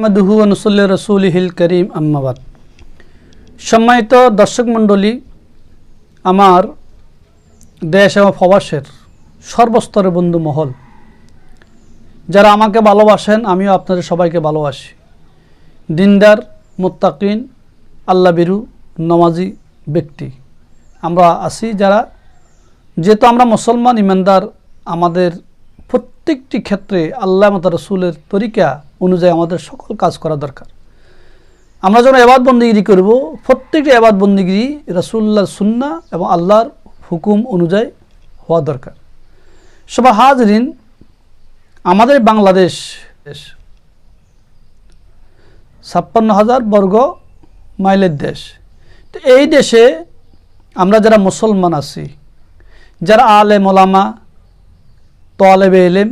আহমদুহু ওয়া নুসাল্লি রাসূলিহিল কারীম আম্মা বাদ। সম্মানিত দর্শক মণ্ডলী, আমার দেশ এবং প্রবাসের সর্বস্তরের বন্ধু মহল যারা আমাকে ভালোবাসেন, আমিও আপনাদের সবাইকে ভালোবাসি। দিনদার, মুত্তাকিন, আল্লাহ বিরু, নমাজি ব্যক্তি আমরা আছি যারা, যেহেতু আমরা মুসলমান ইমানদার, আমাদের প্রত্যেকটি ক্ষেত্রে আল্লাহ এবং তার রাসূলের তরিকা অনুযায়ী আমাদের সকল কাজ করা দরকার। আমরা যখন ইবাদত বন্দেগী করব, প্রত্যেকটি ইবাদত বন্দেগী রাসূলুল্লাহর সুন্নাহ এবং আল্লাহর হুকুম অনুযায়ী হওয়া দরকার। সবাই হাজরিন, আমাদের বাংলাদেশ ৫৬,০০০ বর্গ মাইলের দেশ। তো এই দেশে আমরা যারা মুসলমান আছি, যারা আলেম ওলামা, তালেবে ইলম,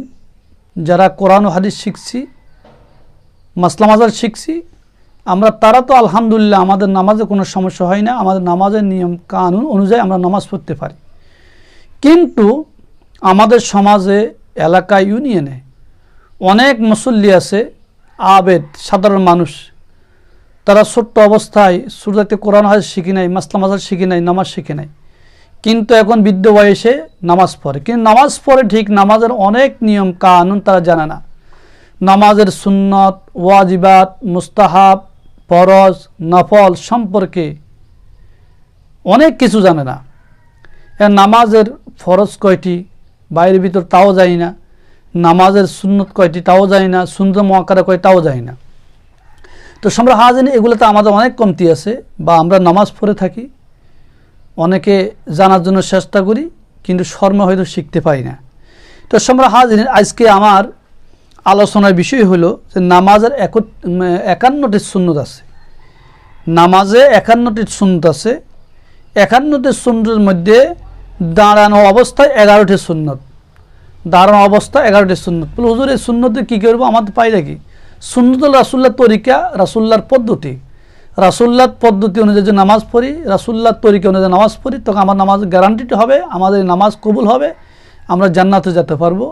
যারা কোরআন ও হাদিস শিখছি, মাসলা মাজার শিখছি, আমরা তারা তো আলহামদুলিল্লাহ আমাদের নামাজে কোনো সমস্যা হয় না। আমাদের নামাজের নিয়ম কানুন অনুযায়ী আমরা নামাজ পড়তে পারি। কিন্তু আমাদের সমাজে, এলাকায়, ইউনিয়নে অনেক মুসল্লি আছে, আবেদ সাধারণ মানুষ, তারা ছোট্ট অবস্থায় শুরুতে কোরআন হাদিস শিখি নাই, মাসলা মাজার শিখি নাই, নামাজ শিখি নাই, কিন্তু এখন বৃদ্ধ বয়সে নামাজ পড়ে। কিন্তু নামাজ পড়ে ঠিক, নামাজের অনেক নিয়ম কানুন তারা জানে না। নামাজের সুন্নত, ওয়াজিবাত, মুস্তাহাব, ফরজ, নফল সম্পর্কে অনেক কিছু জানে না। নামাজের ফরজ কয়টি, বাইরের ভিতর তাও জানি না। নামাজের সুন্নত কয়টি তাও জানি না। সুন্নত মুআক্কাদা কয় তাও জানি না। তো আমরা হাজির, এগুলোতে আমাদের অনেক কমতি আছে, বা আমরা নামাজ পড়ে থাকি, অনেকে জানার জন্য চেষ্টা করি, কিন্তু শর্মে হয়তো শিখতে পারি না। তো আমরা হাজির, আজকে আমার আলোচনার বিষয় হলো যে নামাজের ৫১টি সুন্নত আছে। নামাজে ৫১টি সুন্নত আছে। ৫১টি সুন্নতের মধ্যে দাঁড়ানো অবস্থায় ১১টি সুন্নত। দাঁড়ানো অবস্থায় ১১টি সুন্নত। হুজুর, এই সুন্নতে কী করবো? আমাদের পাইরা কি? সুন্নত রাসূলুল্লাহর তরিকা, রাসূলুল্লাহর পদ্ধতি। রাসূলুল্লাহর পদ্ধতি অনুযায়ী যে নামাজ পড়ি, রাসূলুল্লাহর তরিকা অনুযায়ী নামাজ পড়ি, তখন আমার নামাজ গ্যারান্টিড হবে, আমাদের নামাজ কবুল হবে, আমরা জান্নাতে যেতে পারবো,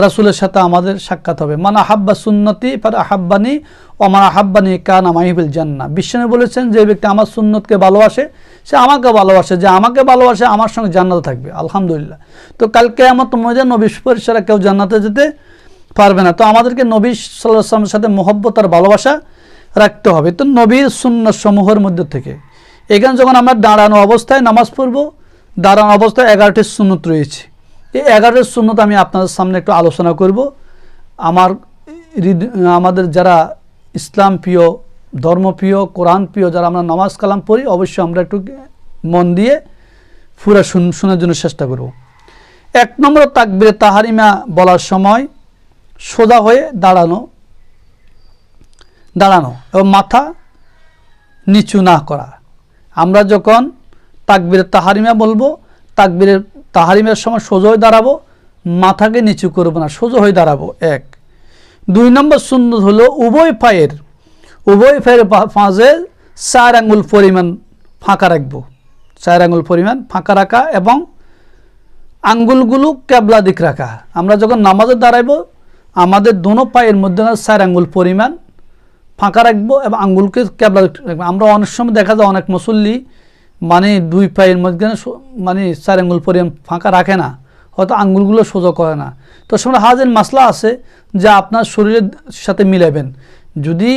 রাসূলের সাথে আমাদের সাক্ষাৎ হবে। মান আহাব্বা সুন্নতি ফার আহাব্বানি ও মান আহাব্বানি কানা মাই ফিল জান্নাহ। বিশ্বনবী বলেছেন, যে ব্যক্তি আমার সুন্নতকে ভালোবাসে সে আমাকে ভালোবাসে, যে আমাকে ভালোবাসে আমার সঙ্গে জান্নাতে থাকবে। আলহামদুলিল্লাহ। তো কাল কিয়ামত ময়দানে নবী সুপারিশ ছাড়া কেউ জান্নাতে যেতে পারবে না। তো আমাদেরকে নবী সাল্লাল্লাহু আলাইহি ওয়াসাল্লামের সাথে মহব্বত আর ভালোবাসা রাখতে হবে। তো নবীর সুন্নাত সমূহের মধ্যে থেকে এখানে যখন আমরা দাঁড়ানো অবস্থায় নামাজ পড়ব, দাঁড়ানো অবস্থায় ১১টি সুন্নত রয়েছে। এই ১১টি সুন্নত আমি আপনাদের সামনে একটু আলোচনা করব। আমাদের যারা ইসলাম প্রিয়, ধর্মপ্রিয়, কোরআন প্রিয়, যারা আমরা নামাজ কালাম পড়ি, অবশ্যই আমরা একটু মন দিয়ে পুরো শোনার জন্য চেষ্টা করব। ১ নম্বর, তাকবীরে তাহরিমা বলার সময় সোজা হয়ে দাঁড়ানো এবং মাথা নিচু না করা। আমরা যখন তাকবীরে তাহরিমা বলবো, তাকবীরে তাহরিমের সময় সোজা হয়ে দাঁড়াবো, মাথাকে নিচু করবো না, সোজা হয়ে দাঁড়াবো। ১। ২ নম্বর সুন্নত হলো উভয় পায়ের মাঝে ৪ আঙ্গুল পরিমাণ ফাঁকা রাখবো। ৪ আঙ্গুল পরিমাণ ফাঁকা রাখা এবং আঙ্গুলগুলো কেবলা দিক রাখা। আমরা যখন নামাজে দাঁড়াইবো, আমাদের দোনো পায়ের মধ্যে ৪ আঙ্গুল পরিমাণ ফাঁকা রাখবো এবং আঙ্গুলকে কেবলা দিক রাখবো। আমরা অনেক সময় দেখা যায় অনেক মুসল্লি মানে ২ পায়ের মধ্যে ৪ আঙ্গুল পরিমাণ ফাঁকা রাখে না, হয়তো আঙ্গুলগুলো সোজা করে না। তো সময় হাজির মাসলা আছে যা আপনার শরীরের সাথে মিলাবেন। যদি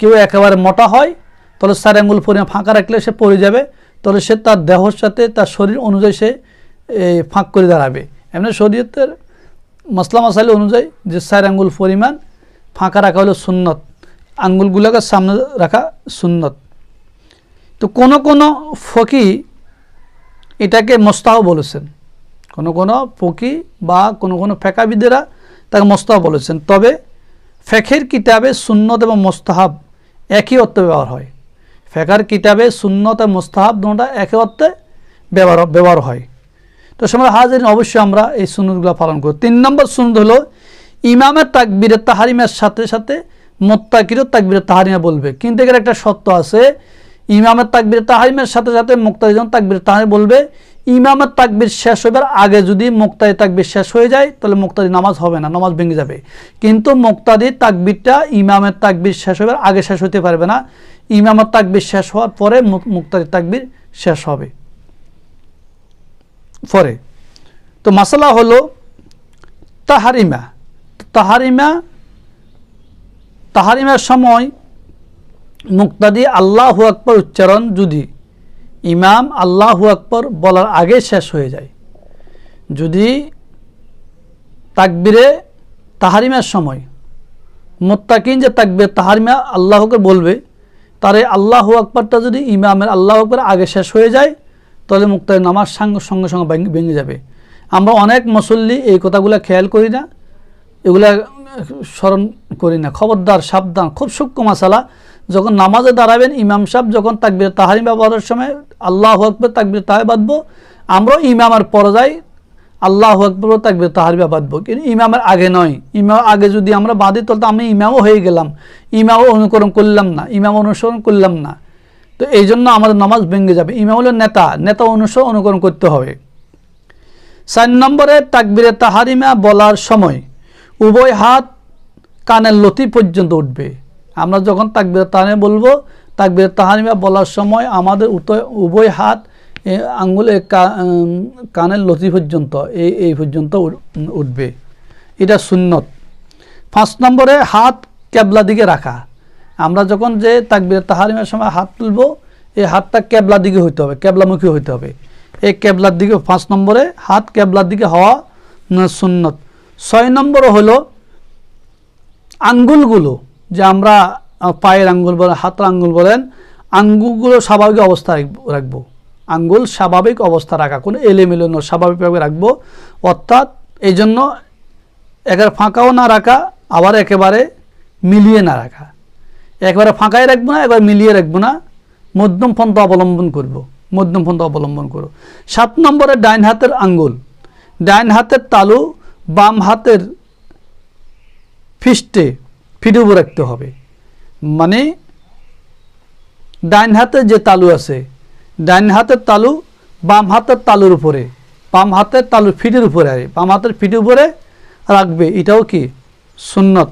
কেউ একেবারে মোটা হয়, তাহলে ৪ আঙ্গুল পরিমাণ ফাঁকা রাখলে সে পড়ে যাবে, তাহলে সে তার দেহর সাথে তার শরীর অনুযায়ী সে ফাঁক করে দাঁড়াবে। এমনি শরীয়তের মাসলা মাসাইল অনুযায়ী যে ৪ আঙ্গুল পরিমাণ ফাঁকা রাখা হলো সুন্নত, আঙ্গুলগুলোকে সামনে রাখা সুন্নত। তো কোনো ফকি এটাকে মোস্তাহাব বলেছেন, কোনো ফকি বা কোনো ফেকাবিদেরা তাকে মোস্তাহাব বলেছেন। তবে ফেকের কিতাবে সুন্নত এবং মোস্তাহাব একই অর্থে ব্যবহার হয়। ফেকার কিতাবে সুন্নত এবং মোস্তাহাব দুটোটা একই অর্থে ব্যবহার হয়। তো সময় হাজির, অবশ্যই আমরা এই সুন্নতগুলো পালন করি। ৩ নম্বর সুন্নত হলো ইমামের তাকবীরে তাহরিমের সাথে সাথে মুত্তাকিরও তাকবীরে তাহরিমা বলবে। কিন্তু এর একটা শর্ত আছে, ইমামের তাকবীর তাহরিমের সাথে সাথে মুক্তাদি যখন তাকবীর তাহরিম বলবে, ইমামের তাকবীর শেষ হবার আগে যদি মুক্তাদি তাকবীর শেষ হয়ে যায় তাহলে মুক্তাদি নামাজ হবে না, নামাজ ভেঙে যাবে। কিন্তু মুক্তাদির তাকবীরটা ইমামের তাকবীর শেষ হবার আগে শেষ হতে পারবে না, ইমামের তাকবীর শেষ হওয়ার পরে মুক্তাদির তাকবীর শেষ হবে পরে। তো মাসালা হলো তাহারিমা। তাহারিমার সময় মুক্তাদি আল্লাহু আকবার উচ্চারণ যদি ইমাম আল্লাহু আকবার বলার আগে শেষ হয়ে যায়, যদি তাকবীরে তাহারিমার সময় মুত্তাকিন যে তাকবীর তাহারিমা আল্লাহু আকবার বলবে, তারে আল্লাহু আকবারটা যদি ইমামের আল্লাহু আকবার আগে শেষ হয়ে যায় তাহলে মুক্তাদির নামাজ সঙ্গে সঙ্গে ভেঙে যাবে। আমরা অনেক মুসল্লি এই কথাগুলো খেয়াল করি না, এগুলা স্মরণ করি না। খবরদার, সাবধান, খুব সূক্ষ্ম মাসালা। যখন নামাজে দাঁড়াবেন, ইমাম সাহেব যখন তাকবীর তাহরিমা বলার সময় আল্লাহু আকবার তাকবীর তাহরিমা বাঁধবো, আমরাও ইমামের পর্যায়ে আল্লাহু আকবার তাকবীর তাহরিমা বাঁধবো, কিন্তু ইমামের আগে নয়। ইমাম আগে যদি আমরা বাঁধি তাহলে তো আমি ইমামও হয়ে গেলাম, ইমামও অনুকরণ করলাম না, ইমাম অনুসরণ করলাম না। তো এই জন্য আমাদের নামাজ ভেঙে যাবে। ইমাম হলো নেতা অনুকরণ করতে হবে। 4 নম্বরে তাকবীরে তাহরিমা বলার সময় উভয় হাত কানের লতি পর্যন্ত উঠবে। আমরা যখন তাকবীরে তাহরিমা বলবো, তাকবীরে তাহরিমা বলার সময় আমাদের উভয় হাত আঙ্গুলে কানের লতি পর্যন্ত এই পর্যন্ত উঠবে, এটা সুন্নত। 5 নম্বরে হাত কেবলা দিকে রাখা। আমরা যখন যে তাকবীরে তাহরিমার সময় হাত তুলবো, এই হাতটা কেবলা দিকে হইতে হবে, কেবলামুখী হইতে হবে। এই কেবলার দিকে 5 নম্বরে হাত কেবলার দিকে হওয়া সুন্নত। 6 নম্বর হলো আঙ্গুলগুলো, যে আমরা পায়ের আঙ্গুল বলেন, হাতের আঙ্গুল বলেন, আঙ্গুলগুলো স্বাভাবিক অবস্থা রাখবো। আঙ্গুল স্বাভাবিক অবস্থা রাখা, কোনো এলোমেলো নয়, স্বাভাবিকভাবে রাখবো। অর্থাৎ এই জন্য একেবারে ফাঁকাও না রাখা, আবার একেবারে মিলিয়ে না রাখা। একবারে ফাঁকাই রাখবো না, একবার মিলিয়ে রাখবো না, মধ্যম পন্থা অবলম্বন করবো, মধ্যম পন্থা অবলম্বন করো। 7 নম্বরে ডাইন হাতের আঙ্গুল, ডাইন হাতের তালু বাম হাতের ফিটে উপর রাখতে হবে। মানে ডাইন হাতের যে তালু আছে, ডাইন হাতের তালু বাম হাতের তালুর উপরে, বাম হাতের তালুর ফিটের উপরে, বাম হাতের ফিটের উপরে রাখবে। এটাও কি সুন্নত।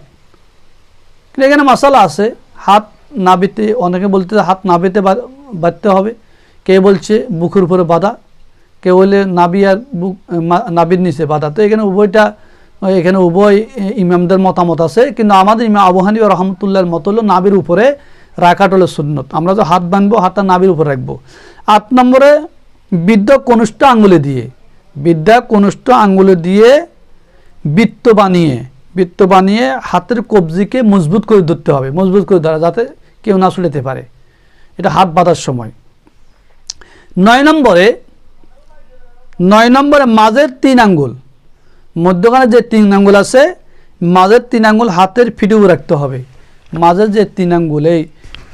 এখানে মশালা আছে, হাত নাভিতে, অনেকে বলতে হাত নাভিতে বাঁধতে হবে, কে বলছে বুকের উপরে বাঁধা, কেউ বলে নাভি আর বুক নাভির নিচে বাঁধা। তো এখানে উভয় ইমামদের মতামত আছে, কিন্তু আমাদের ইমাম আবু হানিফা রহমতুল্লাহর মত হলো নাভির উপরে রাখাটা হলো সুন্নত। আমরা তো হাত বাঁধবো, হাতটা নাভির উপরে রাখবো। 8 নম্বরে বৃদ্ধ কনিষ্ঠ আঙ্গুলে দিয়ে বৃত্ত বানিয়ে হাতের কবজিকে মজবুত করে ধরতে হবে, মজবুত করে ধরা, যাতে কেউ না ছুটাতে পারে, এটা হাত বাঁধার সময়। 9 নম্বরে মাঝের 3 আঙ্গুল, মধ্যখানে যে 3 আঙ্গুল আছে, মাঝের 3 আঙ্গুল হাতের ফিটে উপর রাখতে হবে। মাঝের যে 3 আঙ্গুল, এই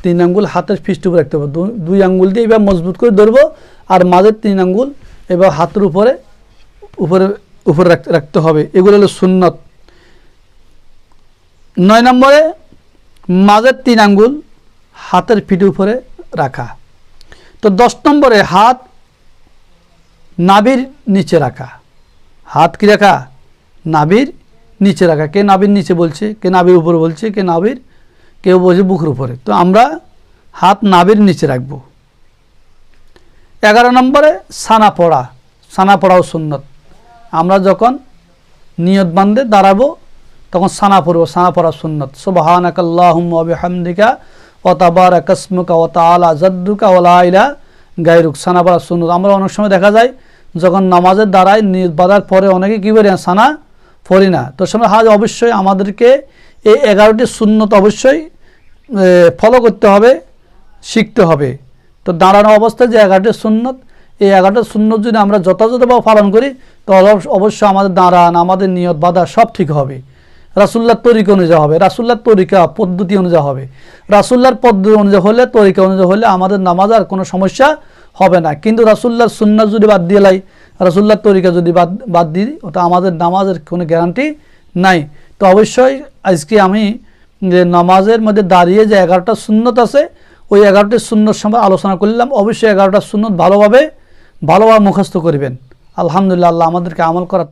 3 আঙ্গুল হাতের ফিটে উপর রাখতে হবে। 2 আঙ্গুল দিয়ে এবার মজবুত করে ধরবো, আর মাঝের 3 আঙ্গুল এবার হাতের উপরে রাখতে হবে। এগুলো হলো সুন্নত। 9 নম্বরে মাঝের 3 আঙ্গুল হাতের ফিটে উপরে রাখা। তো 10 নম্বরে হাত নাভির নিচে রাখা। হাত কি রাখা? নাভির নিচে রাখা। কে নাভির নিচে বলছে, কে নাভির উপরে বলছে, কেউ বলছে বুকের উপরে। তো আমরা হাত নাভির নিচে রাখবো। 11 নম্বরে সানা পড়াও সুন্নত। আমরা যখন নিয়ত বান্ধে দাঁড়াবো তখন সানা পড়বো, সানা পড়া সুন্নত। সুবহানাকাল্লাহুম্মা ওয়া বিহামদিকা ওয়া তাবারাকা ইসমুকা ওয়া তাআলা জাদ্দুকা ওয়া লা ইলাহা গায়রুক, সানা পড়া সুন্নত। আমরা অনেক সময় দেখা যায় যখন নামাজের দ্বারায় নিয়ত বাঁধার পরে অনেকে কী বলে সানা পড়ি না। তো সময় অবশ্যই আমাদেরকে এই 11টি সুন্নত অবশ্যই ফলো করতে হবে, শিখতে হবে। তো দাঁড়ানো অবস্থায় যে 11টি সুন্নত, এই 11টি সুন্নত যদি আমরা যথাযথভাবে পালন করি তাহলে অবশ্যই আমাদের দাঁড়ান, আমাদের নিয়ত বাঁধা সব ঠিক হবে। রাসুল্লাহর তরিকা অনুযায়ী হবে, রাসুল্লাহর তরিকা পদ্ধতি অনুযায়ী হবে। রাসুল্লাহর পদ্ধতি অনুযায়ী হলে, তরিকা অনুযায়ী হলে আমাদের নামাজ আর কোনো সমস্যা হবে না। কিন্তু রাসুল্লাহর সুন্নাত যদি বাদ দিয়ে লাই, রাসুল্লাহর তরিকা যদি বাদ দিই, ওটা আমাদের নামাজের কোনো গ্যারান্টি নাই। তো অবশ্যই আজকে আমি যে নামাজের মধ্যে দাঁড়িয়ে যে 11টা সুন্নত আছে, ওই 11টি সুন্নত সম্পর্কে আলোচনা করলাম। অবশ্যই 11টা সুন্নত ভালোভাবে মুখস্থ করবেন। আলহামদুলিল্লাহ, আল্লাহ আমাদেরকে আমল করার